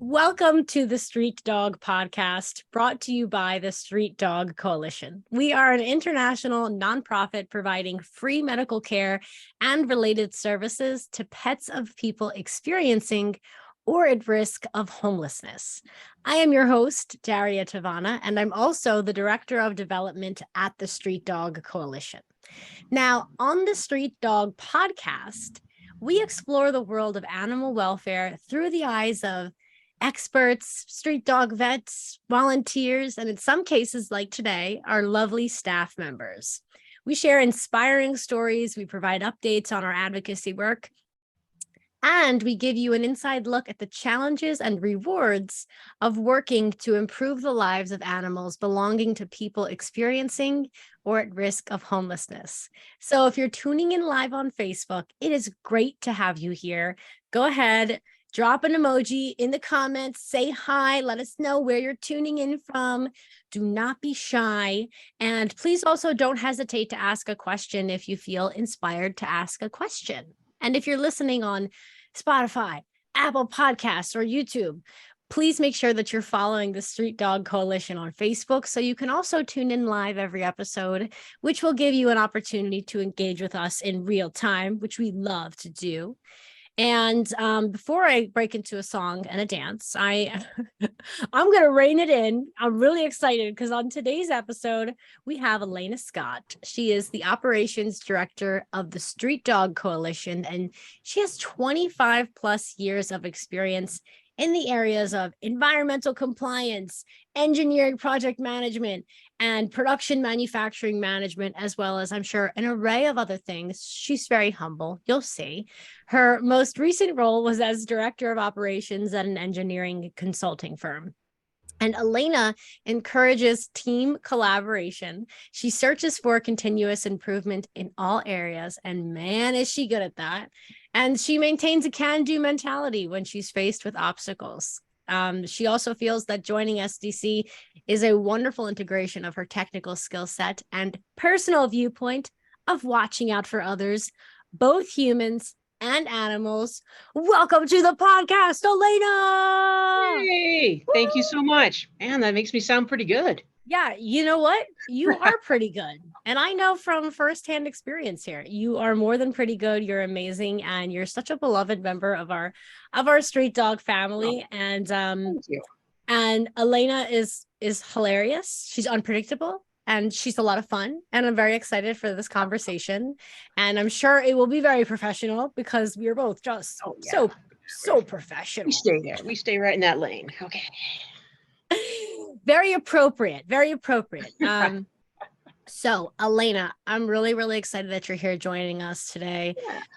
Welcome to the Street Dog Podcast, brought to you by the Street Dog Coalition. We are an international nonprofit providing free medical care and related services to pets of people experiencing or at risk of homelessness. I am your host, Daria Tavana, and I'm also the Director of Development at the Street Dog Coalition. Now, on the Street Dog Podcast, we explore the world of animal welfare through the eyes of experts, street dog vets, volunteers, and in some cases, like today, our lovely staff members. We share inspiring stories, we provide updates on our advocacy work, and we give you an inside look at the challenges and rewards of working to improve the lives of animals belonging to people experiencing or at risk of homelessness. So if you're tuning in live on Facebook, it is great to have you here. Go ahead, drop an emoji in the comments, say hi, let us know where you're tuning in from. Do not be shy. And please also don't hesitate to ask a question if you feel inspired to ask a question. And if you're listening on Spotify, Apple Podcasts, or YouTube, please make sure that you're following the Street Dog Coalition on Facebook so you can also tune in live every episode, which will give you an opportunity to engage with us in real time, which we love to do. And before I break into a song and a dance, I'm going to rein it in. I'm really excited because on today's episode, we have Alana Scott. She is the operations director of the Street Dog Coalition, and she has 25 plus years of experience in the areas of environmental compliance, engineering project management, and production manufacturing management, as well as, I'm sure, an array of other things. She's very humble. You'll see. Her most recent role was as director of operations at an engineering consulting firm. And Alana encourages team collaboration. She searches for continuous improvement in all areas, and man, is she good at that. And she maintains a can-do mentality when she's faced with obstacles. She also feels that joining SDC is a wonderful integration of her technical skill set and personal viewpoint of watching out for others, both humans and animals. Welcome to the podcast, Alana! Hey, thank you so much. Man, that makes me sound pretty good. Yeah, you know what? You are pretty good. And I know from firsthand experience here, you are more than pretty good. You're amazing. And you're such a beloved member of our street dog family. Oh, and thank you. and Alana is hilarious. She's unpredictable and she's a lot of fun. And I'm very excited for this conversation. And I'm sure it will be very professional because we are both just so professional. We stay there. We stay right in that lane. Okay. Very appropriate. So Alana, I'm really, really excited that you're here joining us today.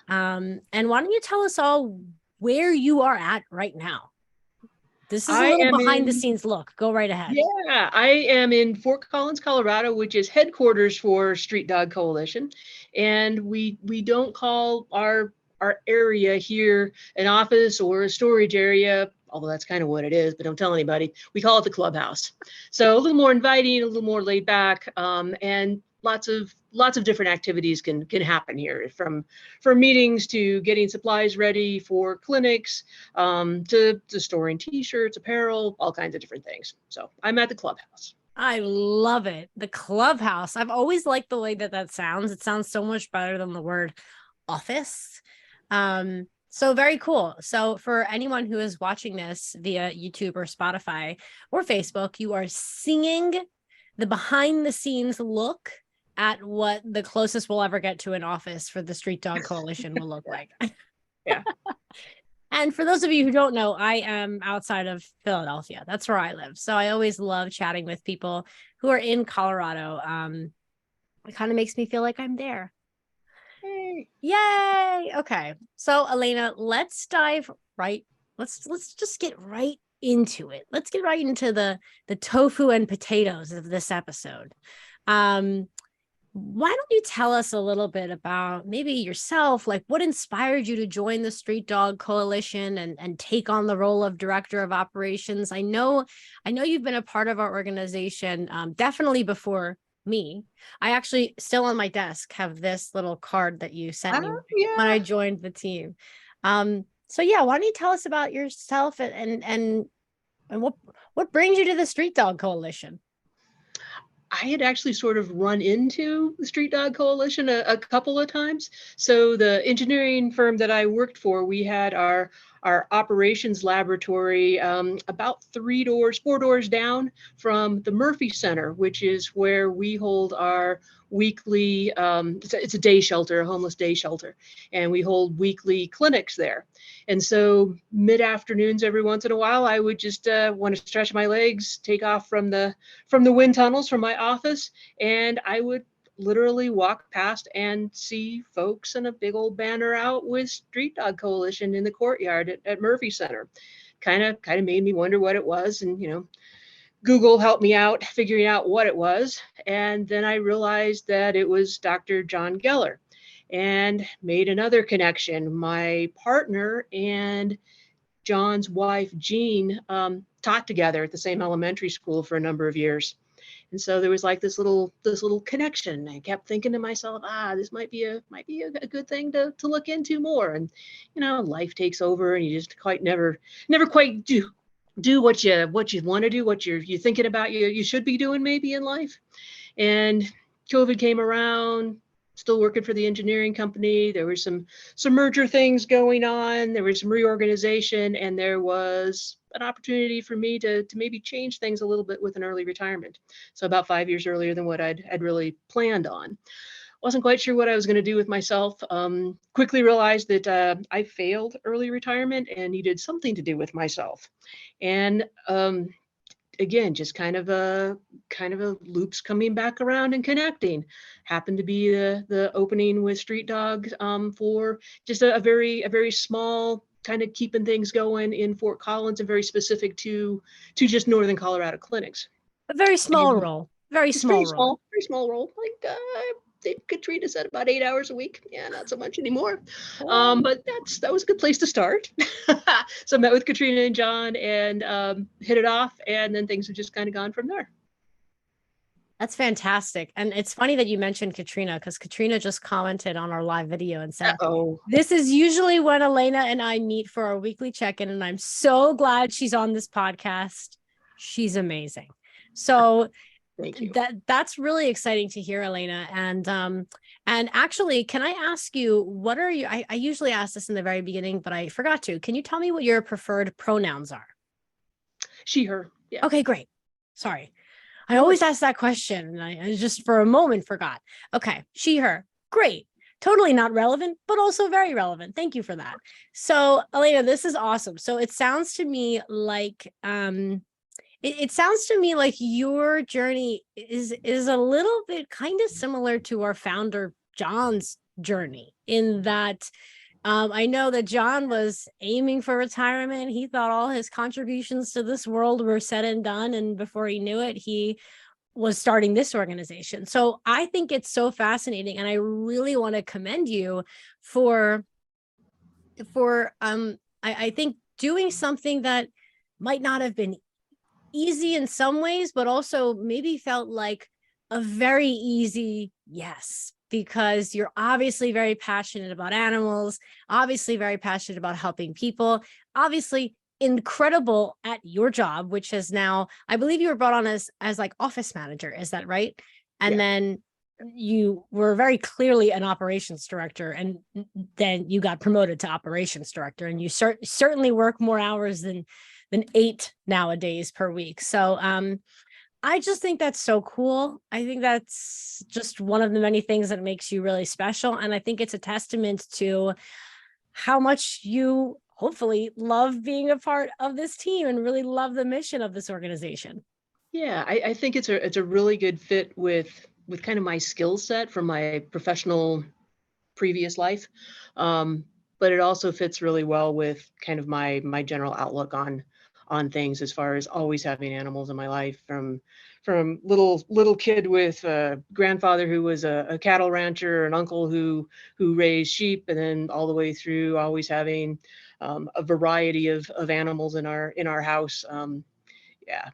And why don't you tell us all where you are at right now? This is a little behind the scenes look. Go right ahead. Yeah, I am in Fort Collins, Colorado, which is headquarters for Street Dog Coalition. And we don't call our area here an office or a storage area, although that's kind of what it is, but don't tell anybody. We call it the clubhouse. So a little more inviting, a little more laid back, and lots of different activities can happen here, from meetings to getting supplies ready for clinics, to storing t-shirts, apparel, all kinds of different things. So I'm at the clubhouse. I love it. The clubhouse. I've always liked the way that sounds. It sounds so much better than the word office. So very cool. So for anyone who is watching this via YouTube or Spotify or Facebook, you are seeing the behind the scenes look at what the closest we'll ever get to an office for the Street Dog Coalition will look like. Yeah. And for those of you who don't know, I am outside of Philadelphia. That's where I live. So I always love chatting with people who are in Colorado. It kind of makes me feel like I'm there. Yay. Okay. So Alana, let's dive right. Let's just get right into it. Let's get right into the tofu and potatoes of this episode. Why don't you tell us a little bit about maybe yourself, like what inspired you to join the Street Dog Coalition and take on the role of director of operations? I know you've been a part of our organization, definitely before me. I actually still on my desk have this little card that you sent me when I joined the team. So yeah, why don't you tell us about yourself and And what brings you to the Street Dog Coalition? I had actually sort of run into the Street Dog Coalition a couple of times. So the engineering firm that I worked for, we had our operations laboratory about 4 doors down from the Murphy Center, which is where we hold our weekly, it's a day shelter, a homeless day shelter, and we hold weekly clinics there. And so mid-afternoons every once in a while, I would just want to stretch my legs, take off from the wind tunnels from my office, and I would literally walk past and see folks and a big old banner out with Street Dog Coalition in the courtyard at Murphy Center. Kind of made me wonder what it was, and Google helped me out figuring out what it was, and then I realized that it was Dr. John Geller, and made another connection. My partner and John's wife, Jean, taught together at the same elementary school for a number of years. And so there was like this little connection. I kept thinking to myself, this might be a good thing to look into more. And life takes over, and you just quite never quite do what you want to do, what you're thinking about you should be doing maybe in life. And COVID came around, still working for the engineering company. There were some merger things going on. There was some reorganization, and there was an opportunity for me to maybe change things a little bit with an early retirement. So about 5 years earlier than what I'd really planned on. Wasn't quite sure what I was going to do with myself. Quickly realized that I failed early retirement and needed something to do with myself. And again, just kind of a loops coming back around and connecting. Happened to be the opening with Street Dogs for just a very small kind of keeping things going in Fort Collins, and very specific to just Northern Colorado clinics. A very small And role. Very it's small role. very small role. Like Katrina said, about 8 hours a week. Yeah, not so much anymore. Oh, But that was a good place to start. So I met with Katrina and John, and hit it off, and then things have just kind of gone from there. that's fantastic. And it's funny that you mentioned Katrina, because Katrina just commented on our live video and said, Oh, this is usually when Elena and I meet for our weekly check-in, and I'm so glad she's on this podcast. She's amazing. So thank you. that's really exciting to hear, Elena. And actually, can I ask you, what are you? I usually ask this in the very beginning, but I forgot to. Can you tell me what your preferred pronouns are? She, her. Yeah. Okay, great. Sorry. I No always worries. ask that question, and I just for a moment forgot. Okay, she, her. Great. Totally not relevant, but also very relevant. Thank you for that. So, Elena, this is awesome. So it sounds to me like it sounds to me like your journey is a little bit kind of similar to our founder John's journey, in that I know that John was aiming for retirement. He thought all his contributions to this world were said and done, and before he knew it, he was starting this organization. So I think it's so fascinating, and I really want to commend you for I think doing something that might not have been easy in some ways, but also maybe felt like a very easy yes, because you're obviously very passionate about animals, obviously very passionate about helping people, obviously incredible at your job, which is now, I believe you were brought on as like office manager. Is that right? And Yeah. then you were very clearly an operations director, and then you got promoted to operations director, and you certainly work more hours than 8 nowadays per week. So I just think that's so cool. I think that's just one of the many things that makes you really special. And I think it's a testament to how much you hopefully love being a part of this team and really love the mission of this organization. Yeah, I think it's a really good fit with kind of my skill set from my professional previous life. But it also fits really well with kind of my general outlook on things, as far as always having animals in my life, from little kid with a grandfather who was a cattle rancher, an uncle who raised sheep, and then all the way through always having a variety of animals in our house. Yeah,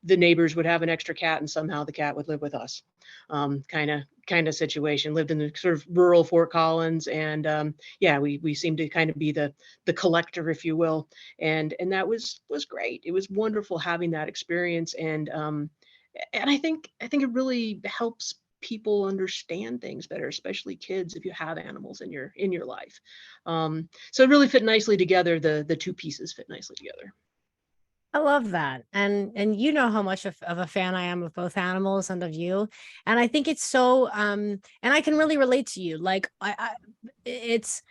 the neighbors would have an extra cat and somehow the cat would live with us. Kind of situation. Lived in the sort of rural Fort Collins, and yeah, we seemed to kind of be the collector, if you will, and that was great. It was wonderful having that experience, and I think it really helps people understand things better, especially kids, if you have animals in your life. So it really fit nicely together. The two pieces fit nicely together. I love that. And you know how much of a fan I am of both animals and of you. And I think it's so and I can really relate to you. Like it's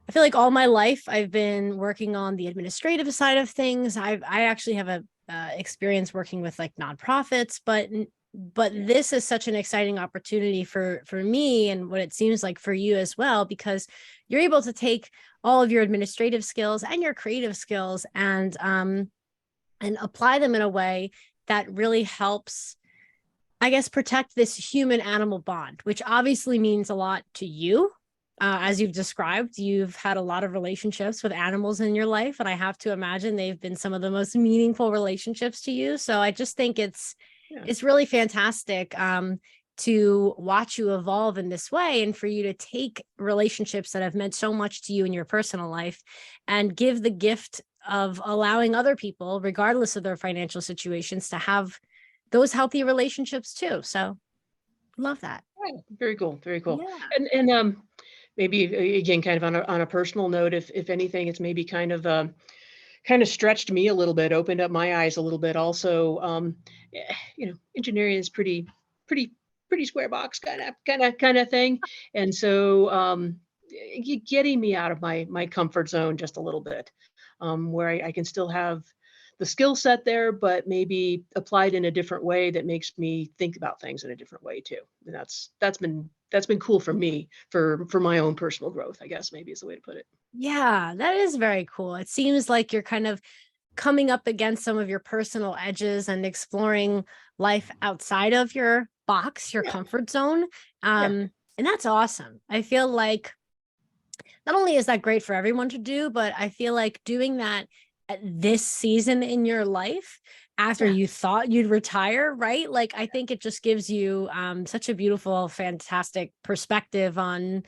I feel like all my life I've been working on the administrative side of things. I actually have a experience working with like nonprofits, but Yeah. this is such an exciting opportunity for me, and what it seems like for you as well, because you're able to take all of your administrative skills and your creative skills and apply them in a way that really helps, I guess, protect this human animal bond, which obviously means a lot to you. As you've described, you've had a lot of relationships with animals in your life, and I have to imagine they've been some of the most meaningful relationships to you. So I just think Yeah. it's really fantastic to watch you evolve in this way, and for you to take relationships that have meant so much to you in your personal life and give the gift of allowing other people, regardless of their financial situations, to have those healthy relationships too. So love that. Right. Very cool. Very cool. Yeah. And maybe again, kind of on a personal note, if anything, it's maybe kind of stretched me a little bit, opened up my eyes a little bit. Also, engineering is pretty pretty square box kind of thing, and so getting me out of my comfort zone just a little bit, where I can still have the skill set there, but maybe applied in a different way that makes me think about things in a different way too. And that's been cool for me for my own personal growth, I guess maybe is the way to put it. Yeah, that is very cool. It seems like you're kind of coming up against some of your personal edges and exploring life outside of your box, your Yeah, comfort zone. yeah, And that's awesome. I feel like not only is that great for everyone to do, but I feel like doing that at this season in your life after yeah, you thought you'd retire, right? Like I think it just gives you such a beautiful, fantastic perspective on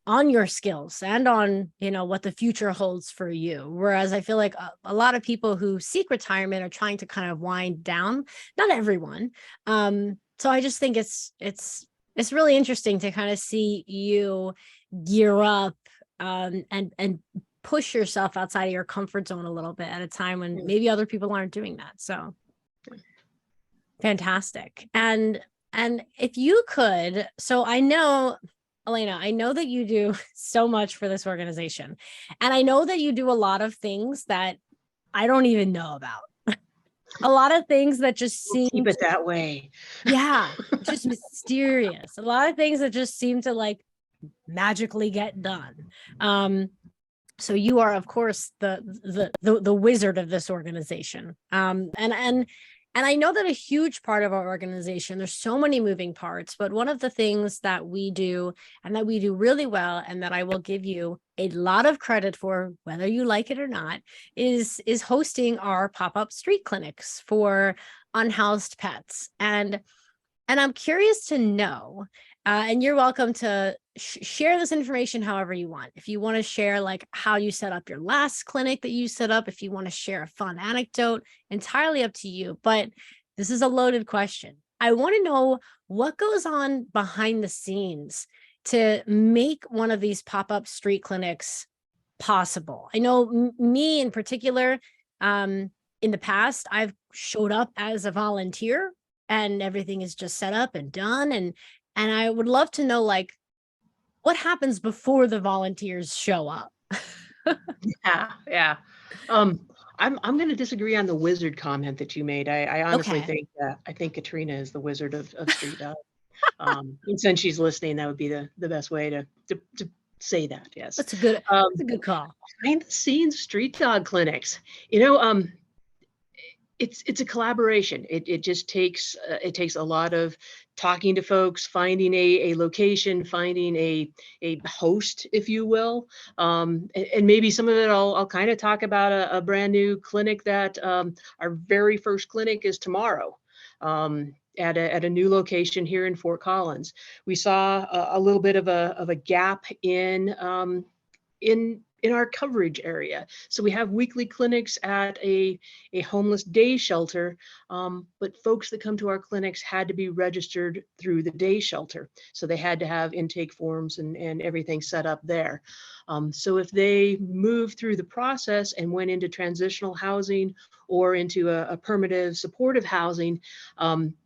your skills and on, you know, what the future holds for you. Whereas I feel like a lot of people who seek retirement are trying to kind of wind down, not everyone. So I just think it's really interesting to kind of see you gear up and push yourself outside of your comfort zone a little bit at a time when yeah. maybe other people aren't doing that. So fantastic. And if you could, so I know, Elena, I know that you do so much for this organization, and I know that you do a lot of things that I don't even know about. A lot of things that just We'll seem keep to, it that way. yeah, just mysterious. A lot of things that just seem to like magically get done. Um, so you are, of course, the wizard of this organization. And I know that a huge part of our organization, there's so many moving parts, but one of the things that we do and that we do really well, and that I will give you a lot of credit for, whether you like it or not, is hosting our pop-up street clinics for unhoused pets. And I'm curious to know, and you're welcome to share this information however you want. If you want to share like how you set up your last clinic that you set up, if you want to share a fun anecdote, entirely up to you. But this is a loaded question. I want to know what goes on behind the scenes to make one of these pop-up street clinics possible. I know me in particular, in the past, I've showed up as a volunteer and everything is just set up and done. And I would love to know like what happens before the volunteers show up. Yeah, yeah. Um, I'm going to disagree on the wizard comment that you made. I honestly Okay. think that I think Katrina is the wizard of street dog. And since she's listening, that would be the best way to say that. Yes. That's a good Um, that's a good call. Behind the scenes street dog clinics. You know, it's a collaboration. It just takes it takes a lot of talking to folks, finding a location, finding a host, if you will, and maybe some of it I'll kind of talk about a brand new clinic that our very first clinic is tomorrow. At a new location here in Fort Collins, we saw a little bit of a gap in our coverage area. So we have weekly clinics at a homeless day shelter, but folks that come to our clinics had to be registered through the day shelter. So they had to have intake forms and everything set up there. So if they moved through the process and went into transitional housing or into a permanent supportive housing,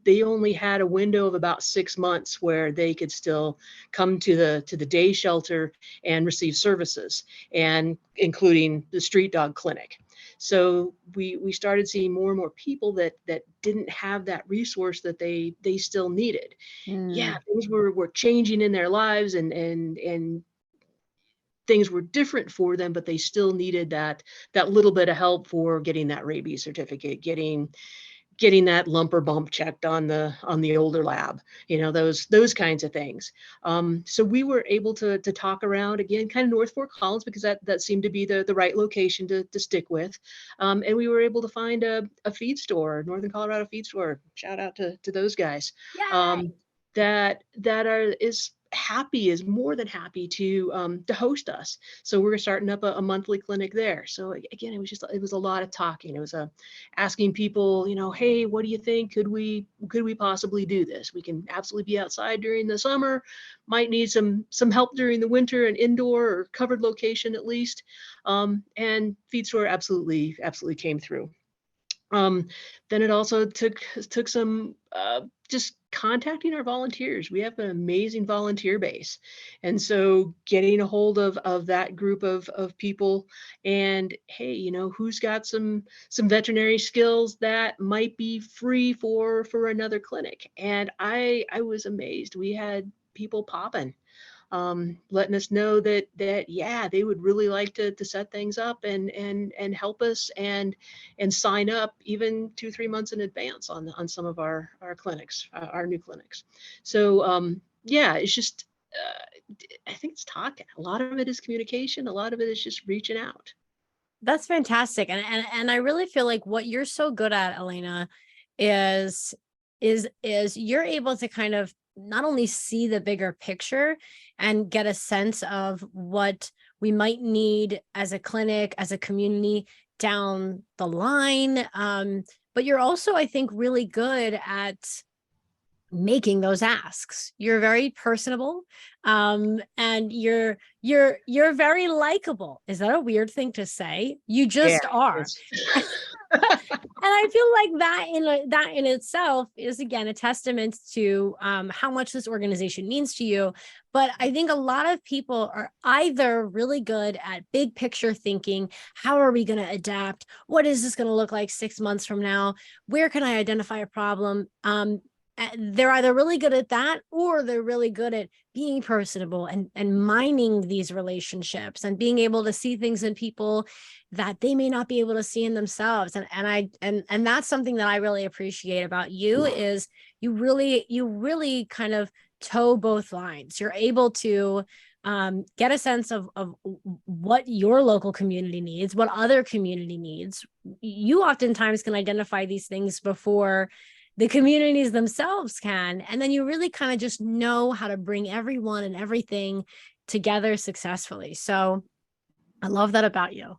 they only had a window of about 6 months where they could still come to the day shelter and receive services, and including the street dog clinic. So we started seeing more and more people that didn't have that resource that they still needed. Yeah, things were changing in their lives, and things were different for them, but they still needed that little bit of help for getting that rabies certificate, getting that lump or bump checked on the older lab, those kinds of things. So we were able to talk around again, kind of North Fort Collins, because that seemed to be the right location to stick with. And we were able to find a feed store, Northern Colorado Feed Store. Shout out to those guys. Yay! Um, is more than happy to host us. So we're starting up a monthly clinic there. So again, it was a lot of talking. It was asking people, hey, what do you think? Could we possibly do this? We can absolutely be outside during the summer, might need some help during the winter, an indoor or covered location at least. And Feed Store absolutely came through. Then it also took some just contacting our volunteers. We have an amazing volunteer base, and so getting a hold of that group of people, and hey, who's got some veterinary skills that might be free for another clinic. And I was amazed. We had people popping, letting us know that yeah, they would really like to set things up and help us and sign up even 2-3 months in advance on some of our clinics, our new clinics. So yeah, it's just I think it's talking. A lot of it is communication. A lot of it is just reaching out. That's fantastic. And I really feel like what you're so good at, Elena, is you're able to kind of not only see the bigger picture and get a sense of what we might need as a clinic, as a community down the line, but you're also, I think, really good at making those asks. You're very personable, and you're very likable. Is that a weird thing to say? You Yeah, just are. it's And I feel like that in itself is, again, a testament to how much this organization means to you. But I think a lot of people are either really good at big picture thinking. How are we going to adapt? What is this going to look like 6 months from now? Where can I identify a problem? They're either really good at that, or they're really good at being personable and mining these relationships and being able to see things in people that they may not be able to see in themselves. And that's something that I really appreciate about you, is you really kind of toe both lines. You're able to get a sense of what your local community needs, what other community needs. You oftentimes can identify these things before the communities themselves can. And then you really kind of just know how to bring everyone and everything together successfully. So I love that about you.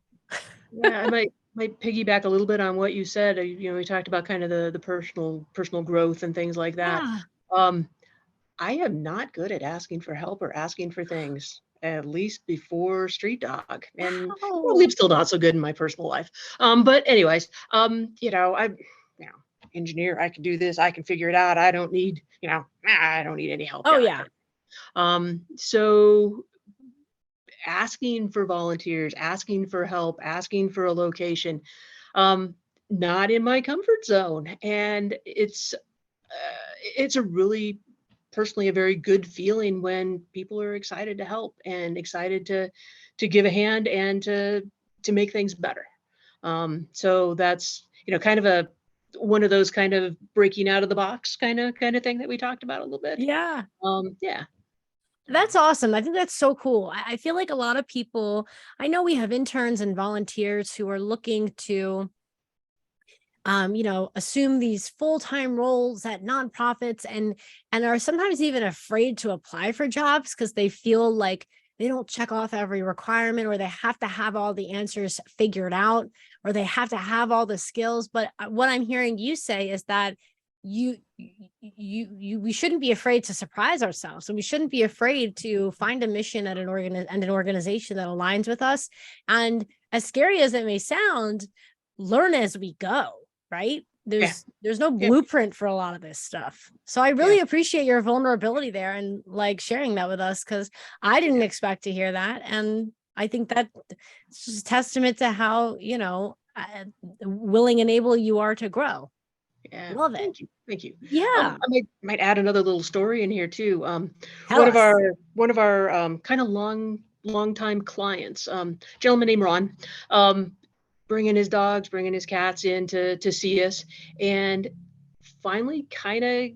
yeah, I might piggyback a little bit on what you said. We talked about kind of the personal growth and things like that. Yeah. Um, I am not good at asking for help or asking for things, at least before Street Dog, and probably Wow. still not so good in my personal life. But anyways, I'm engineer. I can do this. I can figure it out. I don't need, I don't need any help. Oh, Yeah, yeah. so asking for volunteers, asking for help, asking for a location, not in my comfort zone, and it's a really personally a very good feeling when people are excited to help and excited to give a hand and to make things better. So that's kind of one of those kind of breaking out of the box kind of thing that we talked about a little bit. Yeah. Yeah. That's awesome. I think that's so cool. I feel like a lot of people, I know we have interns and volunteers who are looking to assume these full-time roles at nonprofits and are sometimes even afraid to apply for jobs because they feel like they don't check off every requirement, or they have to have all the answers figured out, or they have to have all the skills. But what I'm hearing you say is that we shouldn't be afraid to surprise ourselves, and we shouldn't be afraid to find a mission at an organization that aligns with us. And as scary as it may sound, learn as we go, right? Yeah. There's no Yeah. blueprint for a lot of this stuff. So I Yeah. really appreciate your vulnerability there and like sharing that with us, because I didn't expect to hear that. And I think that it's just a testament to how, willing and able you are to grow. Yeah. Love it. Thank you. Thank you. Yeah. I might add another little story in here too. Tell us. One of our kind of long time clients, gentleman named Ron, um, bringing his dogs, bringing his cats in to see us, and finally kind of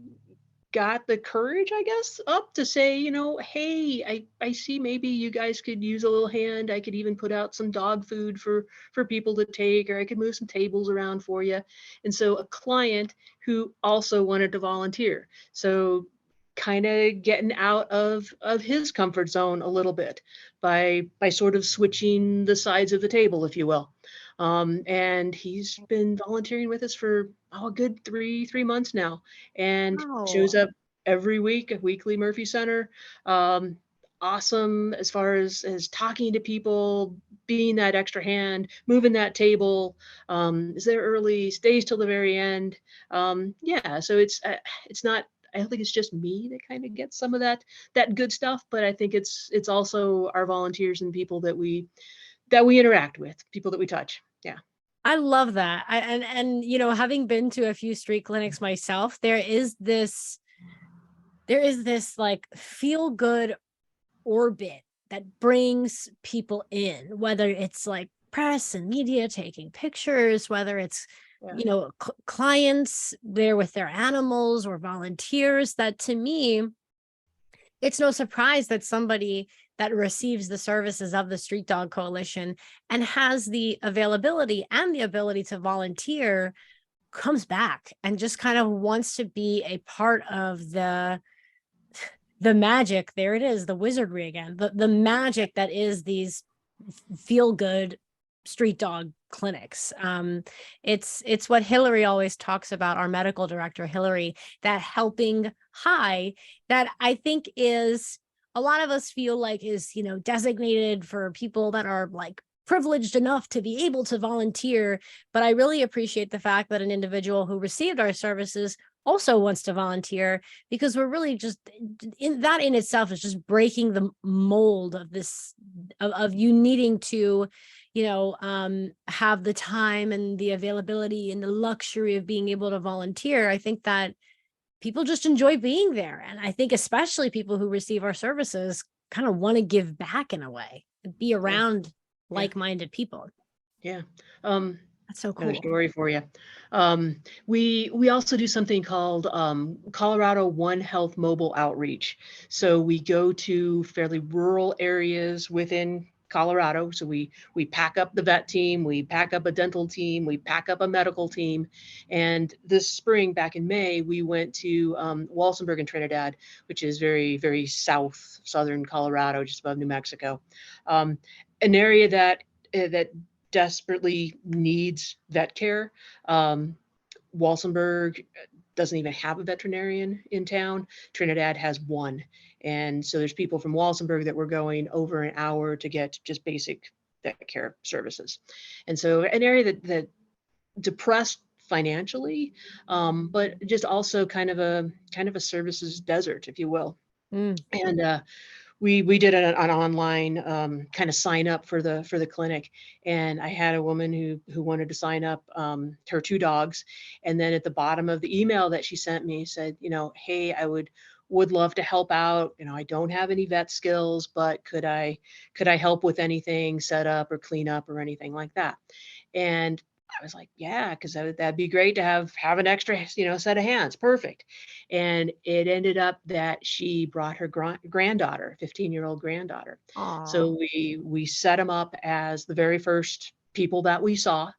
got the courage, I guess, up to say, hey, I see maybe you guys could use a little hand. I could even put out some dog food for people to take, or I could move some tables around for you. And so a client who also wanted to volunteer. So kind of getting out of his comfort zone a little bit by sort of switching the sides of the table, if you will. And he's been volunteering with us for a good three months now, and shows Wow. up every week at weekly Murphy Center. Um, awesome as far as talking to people, being that extra hand, moving that table, is there early, stays till the very end. Yeah, so it's not. I don't think it's just me that kind of gets some of that good stuff, but I think it's also our volunteers and people that we interact with, people that we touch. Yeah. I love that. And having been to a few street clinics myself, there is this like feel good orbit that brings people in, whether it's like press and media taking pictures, whether it's Yeah. clients there with their animals, or volunteers. That to me, it's no surprise that somebody that receives the services of the Street Dog Coalition and has the availability and the ability to volunteer comes back and just kind of wants to be a part of the magic. There it is, the wizardry again, the magic that is these feel good street dog clinics. It's what Hillary always talks about, our medical director Hillary, that helping high, that I think is, a lot of us feel like is designated for people that are like privileged enough to be able to volunteer. But I really appreciate the fact that an individual who received our services also wants to volunteer, because we're really just in that in itself is just breaking the mold of this, of you needing to have the time and the availability and the luxury of being able to volunteer. I think that people just enjoy being there, and I think especially people who receive our services kind of want to give back in a way and be Yeah. around Yeah. like-minded people. Yeah. That's so Another cool. story for you. We also do something called Colorado One Health Mobile Outreach. So we go to fairly rural areas within Colorado. So we pack up the vet team, we pack up a dental team, we pack up a medical team. And this spring, back in May, we went to Walsenburg and Trinidad, which is very, very southern Colorado, just above New Mexico. An area that desperately needs vet care. Walsenburg doesn't even have a veterinarian in town. Trinidad has one. And so there's people from Walsenburg that were going over an hour to get just basic vet care services. And so an area that depressed financially, but just also kind of a services desert, if you will. Mm. And we did an online kind of sign up for the clinic, and I had a woman who wanted to sign up her two dogs, and then at the bottom of the email that she sent me said, hey, I would love to help out. I don't have any vet skills, but could I help with anything, set up or clean up or anything like that. And I was like, yeah, because that'd be great to have an extra, set of hands. Perfect. And it ended up that she brought her granddaughter, 15-year-old granddaughter. Aw. So we set them up as the very first people that we saw.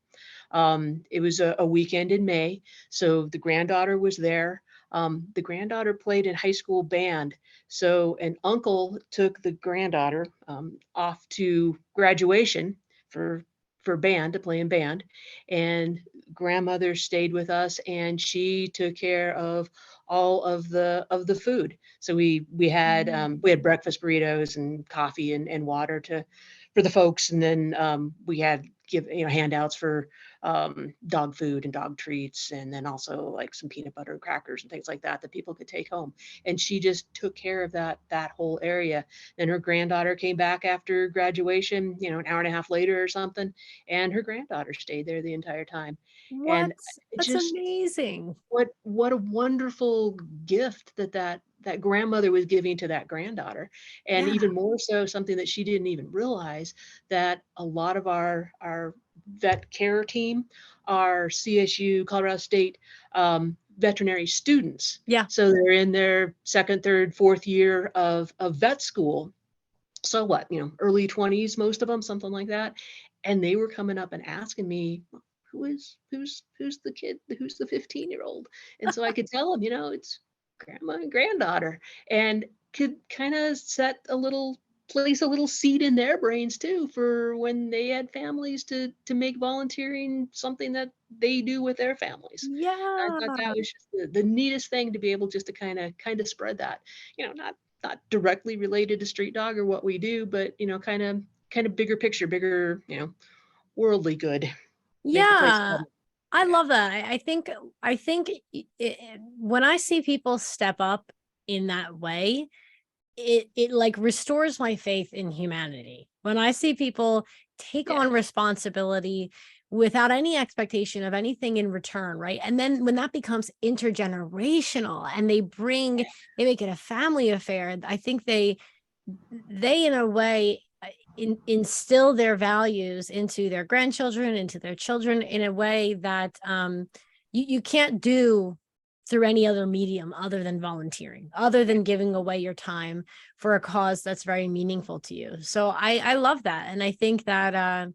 It was a weekend in May, so the granddaughter was there. The granddaughter played in high school band, so an uncle took the granddaughter off to graduation for band to play in band, and grandmother stayed with us, and she took care of all of the food. So we had breakfast burritos and coffee and water to for the folks, and then we had handouts for dog food and dog treats, and then also like some peanut butter and crackers and things like that that people could take home. And she just took care of that whole area. Then her granddaughter came back after graduation, an hour and a half later or something, and her granddaughter stayed there the entire time. What? And it That's just amazing. what a wonderful gift that grandmother was giving to that granddaughter. And Yeah. even more so, something that she didn't even realize, that a lot of our vet care team are CSU, Colorado State veterinary students. Yeah. So they're in their second, third, fourth year of vet school. So what, early 20s, most of them, something like that. And they were coming up and asking me, who's the kid, who's the 15-year-old? And so I could tell them, it's grandma and granddaughter, and could kind of place a little seed in their brains too for when they had families to make volunteering something that they do with their families. I Yeah. thought that was just the neatest thing to be able just to kind of spread that, not directly related to street dog or what we do, but kind of bigger picture, bigger, worldly good. Make the place Yeah. better. I Yeah. love that. I think when I see people step up in that way, it like restores my faith in humanity. When I see people take Yeah. on responsibility without any expectation of anything in return, right? And then when that becomes intergenerational and they make it a family affair, I think they in a way instill their values into their grandchildren, into their children in a way that you can't do through any other medium other than volunteering, other Yeah. than giving away your time for a cause that's very meaningful to you. So I love that. And I think that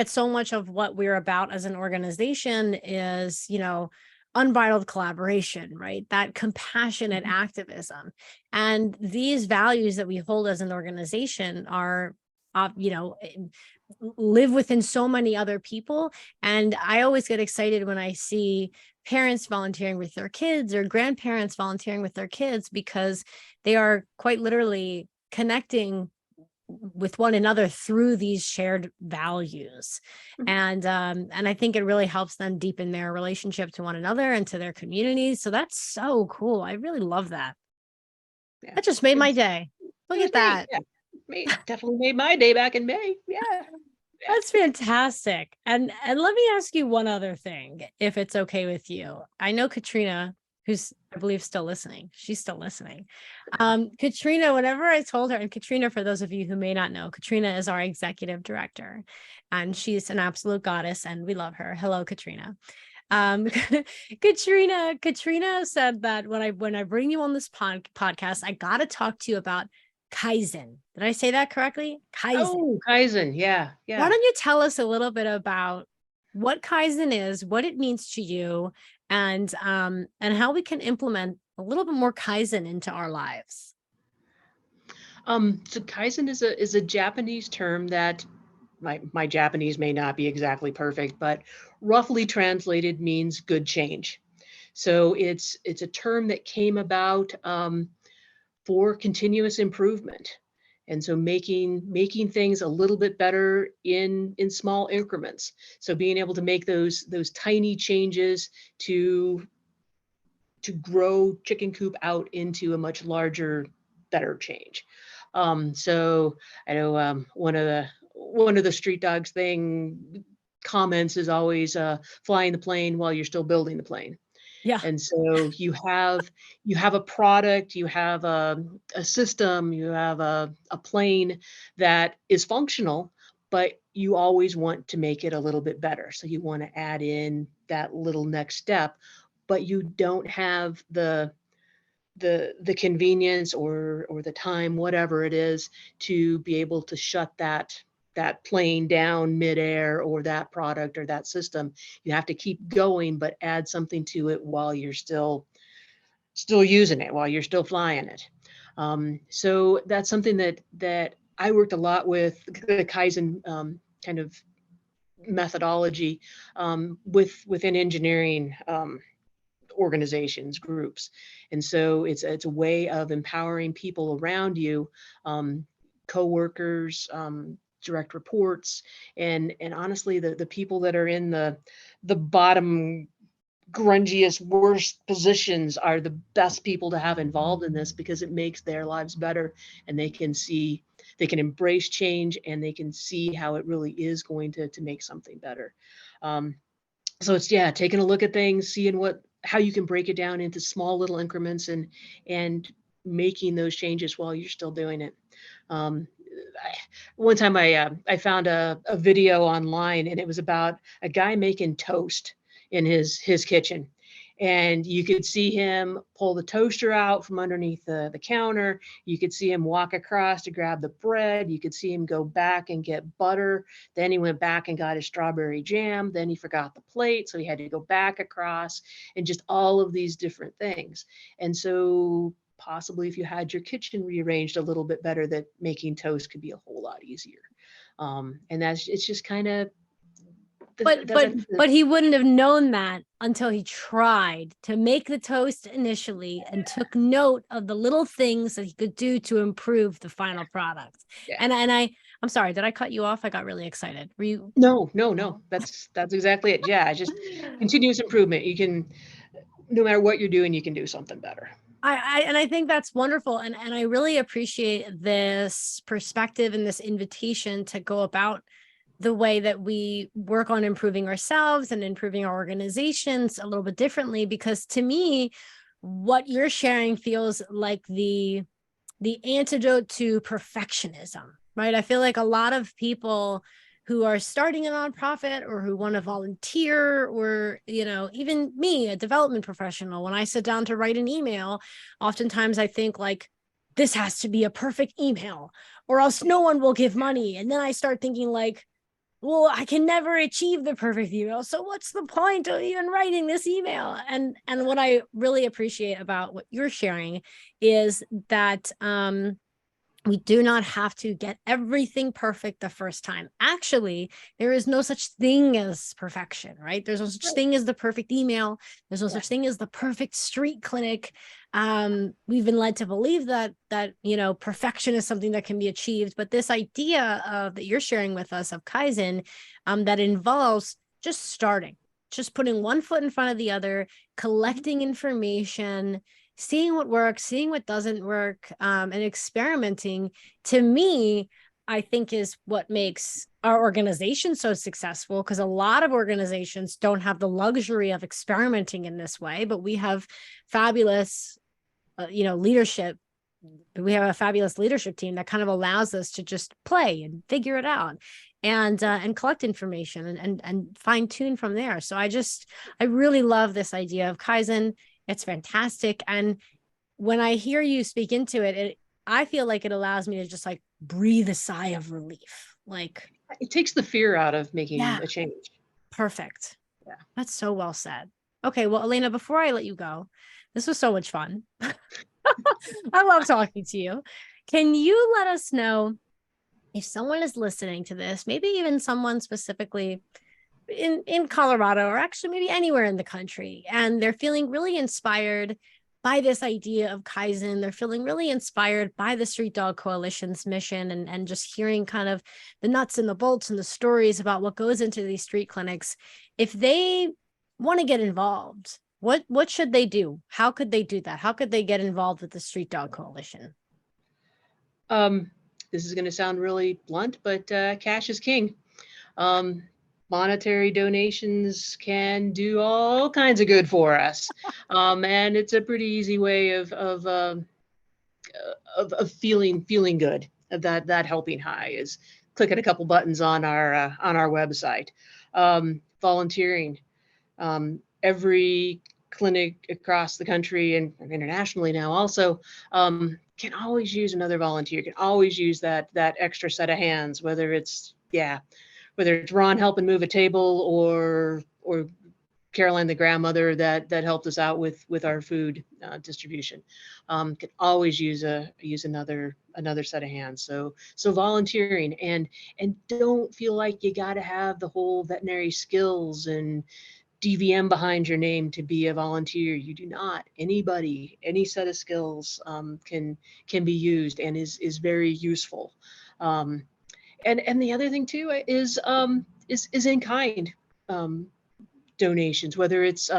so much of what we're about as an organization is, unbridled collaboration, right? That compassionate Mhm. activism. And these values that we hold as an organization are, live within so many other people. And I always get excited when I see parents volunteering with their kids or grandparents volunteering with their kids because they are quite literally connecting with one another through these shared values. Mhm. And I think it really helps them deepen their relationship to one another and to their communities. So that's so cool. I really love that. Yeah. That just made my It's day. It Look was at neat. that. Yeah. Definitely made my day back in May. Yeah. Yeah. That's fantastic. And let me ask you one other thing, if it's okay with you. I know Katrina, who's I believe still listening. She's still listening. Katrina, whenever I told her, and Katrina, for those of you who may not know, Katrina is our executive director, and she's an absolute goddess, and we love her. Hello, Katrina. Um, Katrina said that when I bring you on this podcast, I gotta talk to you about Kaizen. Did I say that correctly? Kaizen. Oh, Kaizen. Yeah. Why Yeah. don't you tell us a little bit about what Kaizen is, what it means to you, and how we can implement a little bit more Kaizen into our lives? So Kaizen is a Japanese term that my Japanese may not be exactly perfect, but roughly translated means good change. So it's a term that came about for continuous improvement. And so making things a little bit better in small increments. So being able to make those tiny changes to grow chicken coop out into a much larger, better change. So I know one of the street dogs thing comments is always flying the plane while you're still building the plane. Yeah. And so you have a product, you have a system, you have a plane that is functional, but you always want to make it a little bit better. So you want to add in that little next step, but you don't have the convenience or the time, whatever it is, to be able to shut that plane down midair, or that product or that system. You have to keep going, but add something to it while you're still using it, while you're still flying it. So that's something that I worked a lot with, the Kaizen kind of methodology, within engineering organizations, groups. And so it's a way of empowering people around you, coworkers, direct reports, and honestly, the people that are in the bottom, grungiest, worst positions are the best people to have involved in this, because it makes their lives better, and they can embrace change, and they can see how it really is going to make something better. So it's, yeah, taking a look at things, seeing how you can break it down into small little increments, and making those changes while you're still doing it. Um, One time I found a video online, and it was about a guy making toast in his kitchen. And you could see him pull the toaster out from underneath the counter. You could see him walk across to grab the bread. You could see him go back and get butter. Then he went back and got his strawberry jam. Then he forgot the plate, so he had to go back across, and just all of these different things. And so possibly, if you had your kitchen rearranged a little bit better, that making toast could be a whole lot easier. And it's just kind of But he wouldn't have known that until he tried to make the toast initially and took note of the little things that he could do to improve the final product. Yeah. And I'm sorry, did I cut you off? I got really excited. Were you? No. That's exactly it. Yeah, it's just continuous improvement. You can, no matter what you're doing, you can do something better. I think that's wonderful. And I really appreciate this perspective and this invitation to go about the way that we work on improving ourselves and improving our organizations a little bit differently, because to me, what you're sharing feels like the antidote to perfectionism, right? I feel like a lot of people who are starting a nonprofit, or who want to volunteer, or, even me, a development professional, when I sit down to write an email, oftentimes I think like, this has to be a perfect email or else no one will give money. And then I start thinking like, well, I can never achieve the perfect email, so what's the point of even writing this email? And what I really appreciate about what you're sharing is that we do not have to get everything perfect the first time. Actually, there is no such thing as perfection, right? There's no such thing as the perfect email. There's no such thing as the perfect street clinic. We've been led to believe that perfection is something that can be achieved. But this idea that you're sharing with us of Kaizen, that involves just starting, just putting one foot in front of the other, collecting information, seeing what works, seeing what doesn't work, and experimenting, to me, I think is what makes our organization so successful, because a lot of organizations don't have the luxury of experimenting in this way, but we have fabulous, leadership. We have a fabulous leadership team that kind of allows us to just play and figure it out, and collect information and fine tune from there. So I really love this idea of Kaizen. It's fantastic. And when I hear you speak into it, I feel like it allows me to just like breathe a sigh of relief. Like, it takes the fear out of making a change. Perfect. Yeah. That's so well said. Okay. Well, Alana, before I let you go, this was so much fun. I love talking to you. Can you let us know if someone is listening to this, maybe even someone specifically in Colorado, or actually maybe anywhere in the country, and they're feeling really inspired by this idea of Kaizen, they're feeling really inspired by the Street Dog Coalition's mission, and just hearing kind of the nuts and the bolts and the stories about what goes into these street clinics, if they want to get involved, what should they do? How could they do that? How could they get involved with the Street Dog Coalition? This is going to sound really blunt, but cash is king. Monetary donations can do all kinds of good for us, and it's a pretty easy way of feeling good. That helping high is clicking a couple buttons on our website. Volunteering. Every clinic across the country and internationally now also can always use another volunteer, can always use that extra set of hands, whether it's Ron helping move a table or Caroline, the grandmother that helped us out with our food distribution. Can always use another set of hands. So volunteering, and don't feel like you got to have the whole veterinary skills and DVM behind your name to be a volunteer. You do not. Anybody, any set of skills can be used and is very useful. And the other thing too is in kind donations, whether it's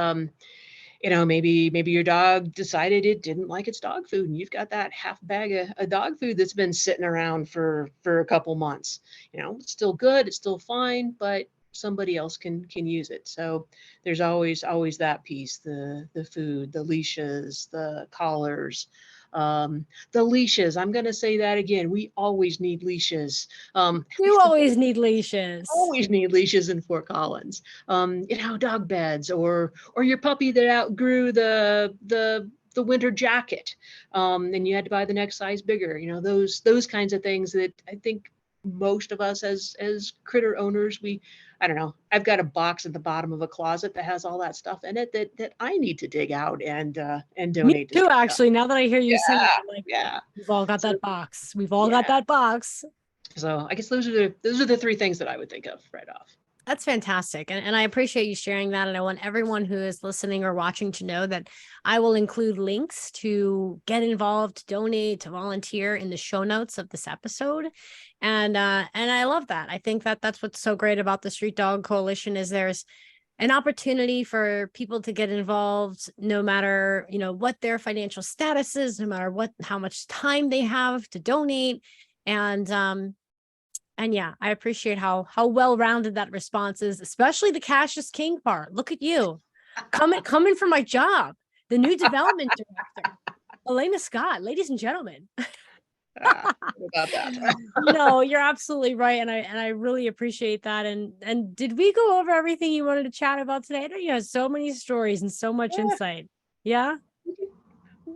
maybe your dog decided it didn't like its dog food, and you've got that half bag of dog food that's been sitting around for a couple months. It's still good, it's still fine, but somebody else can use it. So there's always that piece, the food, the leashes, the collars. The leashes, I'm going to say that again. We always need leashes. You always need leashes. Always need leashes in Fort Collins. Dog beds, or your puppy that outgrew the winter jacket, and you had to buy the next size bigger. Those kinds of things that I think most of us as critter owners, I don't know. I've got a box at the bottom of a closet that has all that stuff in it that I need to dig out and donate. Me too, actually. Now that I hear you say it, yeah, we've all got that box. We've all got that box. So I guess those are the three things that I would think of right off. That's fantastic. And I appreciate you sharing that. And I want everyone who is listening or watching to know that I will include links to get involved, to donate, to volunteer in the show notes of this episode. And I love that. I think that's what's so great about the Street Dog Coalition is there's an opportunity for people to get involved, no matter, what their financial status is, no matter how much time they have to donate. And yeah, I appreciate how well-rounded that response is, especially the cash is king part. Look at you coming for my job, the new development director, Alana Scott, ladies and gentlemen. About that. No, you're absolutely right. And I really appreciate that. And did we go over everything you wanted to chat about today? I know you have so many stories and so much insight. Yeah.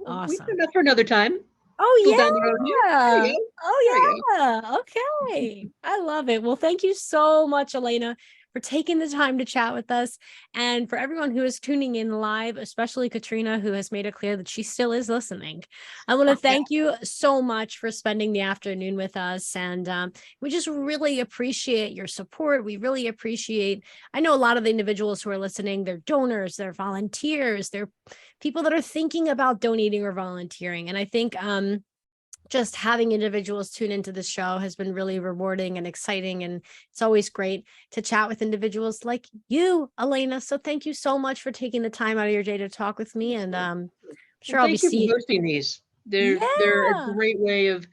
Awesome. We can do that for another time. Oh, yeah. Oh, yeah. Okay. I love it. Well, thank you so much, Alana, for taking the time to chat with us. And for everyone who is tuning in live, especially Katrina, who has made it clear that she still is listening. I want to thank you so much for spending the afternoon with us. And we just really appreciate your support. We really appreciate, I know a lot of the individuals who are listening, they're donors, they're volunteers, they're people that are thinking about donating or volunteering. And I think just having individuals tune into the show has been really rewarding and exciting. And it's always great to chat with individuals like you, Alana. So thank you so much for taking the time out of your day to talk with me. And I'm sure I'll be seeing for hosting these. They're a great way of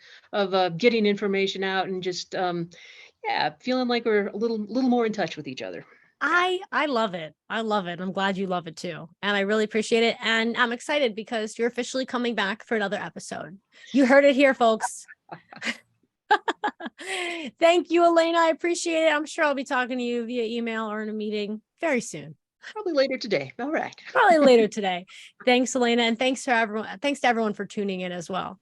getting information out and just feeling like we're a little more in touch with each other. I love it. I love it. I'm glad you love it too. And I really appreciate it. And I'm excited because you're officially coming back for another episode. You heard it here, folks. Thank you, Alana. I appreciate it. I'm sure I'll be talking to you via email or in a meeting very soon. Probably later today. All right. Probably later today. Thanks, Alana. And thanks to everyone for tuning in as well.